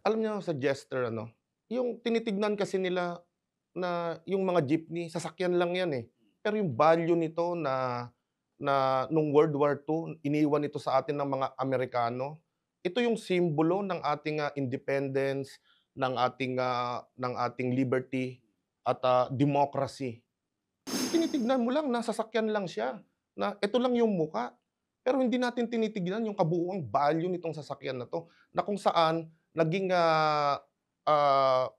Alam niyo sa Jester ano, yung tinitignan kasi nila na yung mga jeepney sasakyan lang 'yan, eh. Pero yung value nito na nung World War II iniwan ito sa atin ng mga Amerikano. Ito yung simbolo ng ating, independence, ng ating liberty at, democracy. Tinitignan mo lang na sasakyan lang siya, na ito lang yung muka. Pero hindi natin tinitignan yung kabuuang value nitong sasakyan na 'to, na kung saan naging,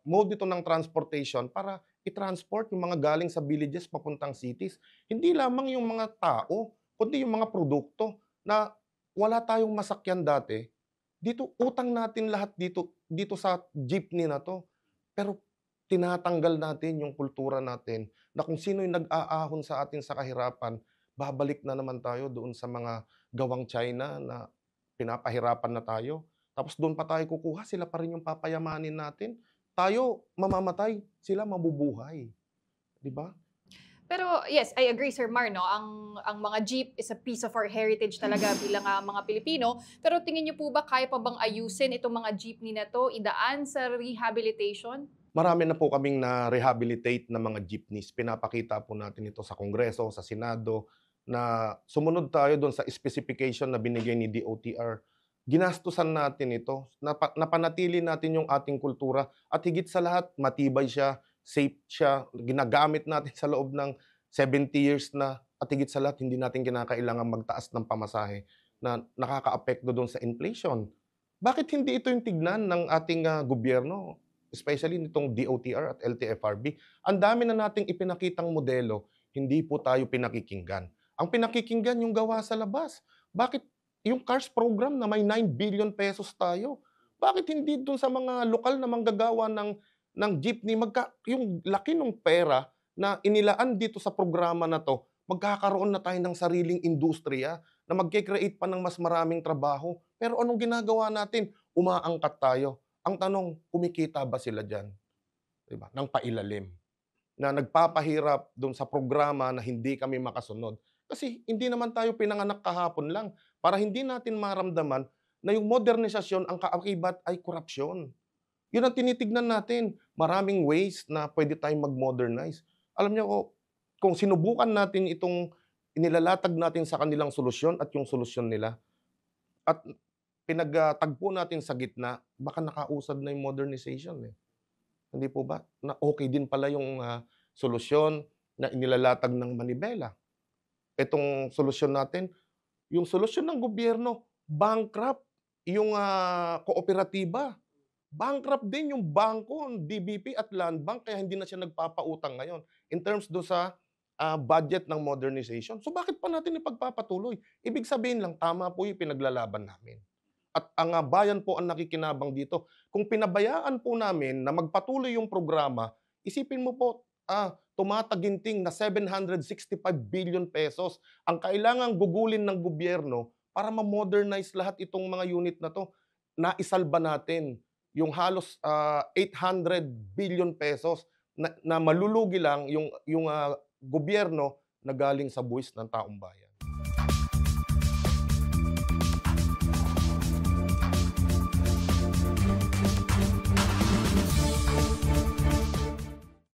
mode ito ng transportation para i-transport yung mga galing sa villages papuntang cities. Hindi lamang yung mga tao, kundi yung mga produkto na wala tayong masakyan dati. Dito utang natin lahat dito dito sa jeepney na 'to. Pero tinatanggal natin yung kultura natin na kung sino yung nag-aahon sa atin sa kahirapan, babalik na naman tayo doon sa mga gawang China na pinapahirapan na tayo. Tapos doon pa tayo kukuha, sila pa rin yung papayamanin natin. Tayo mamamatay, sila mabubuhay, 'di ba? Pero yes, I agree Sir Mar 'no, ang mga jeep is a piece of our heritage talaga bilang, mga Pilipino. Pero tingin niyo po ba kaya pa bang ayusin itong mga jeepney na 'to, idaan sa rehabilitation? Marami na po kaming na-rehabilitate na mga jeepneys. Pinapakita po natin ito sa Kongreso, sa Senado, na sumunod tayo do'n sa specification na binigay ni DOTR. Ginastusan natin ito, napanatili natin yung ating kultura at higit sa lahat matibay siya, safe siya, ginagamit natin sa loob ng 70 years na at higit sa lahat hindi natin kinakailangang magtaas ng pamasahe na nakakaapekto do'n sa inflation. Bakit hindi ito yung tignan ng ating, gobyerno? Especially nitong DOTR at LTFRB, ang dami na nating ipinakitang modelo, hindi po tayo pinakikinggan. Ang pinakikinggan yung gawa sa labas. Bakit yung CARS program na may 9 billion pesos tayo, bakit hindi dun sa mga lokal na manggagawa ng jeepney yung laki ng pera na inilaan dito sa programa na 'to, magkakaroon na tayo ng sariling industriya na magke-create pa ng mas maraming trabaho. Pero anong ginagawa natin? Umaangkat tayo. Ang tanong, kumikita ba sila diyan, 'di ba, ng pailalim, na nagpapahirap do'n sa programa na hindi kami makasunod. Kasi hindi naman tayo pinanganak kahapon lang para hindi natin maramdaman na yung modernisasyon ang kaakibat ay korapsyon. 'Yun ang tinitignan natin, maraming ways na puwede tayong mag-modernize. Alam niyo kung sinubukan natin itong inilalatag natin sa kanilang solusyon at yung solusyon nila at tagpo natin sa gitna, baka nakausad na yung modernization, eh. Hindi po ba? Na okey din pala yung, solusyon na inilalatag ng manibela. Itong solusyon natin, yung solusyon ng gobyerno, bankrupt yung, kooperatiba. Bankrupt din yung bangko, DBP at Land Bank kaya hindi na siya nagpapautang ngayon in terms do sa, budget ng modernization. So, bakit pa natin ipagpapatuloy? Ibig sabihin lang tama po yung pinaglalaban namin. At ang, bayan po ang nakikinabang dito. Kung pinabayaan po namin na magpatuloy yung programa, isipin mo po, tumataginting na 765 billion pesos ang kailangang gugulin ng gobyerno para ma-modernize lahat itong mga unit na 'to. Naisalba natin yung halos, 800 billion pesos na malulugi lang yung, gobyerno na galing sa buwis ng taong bayan.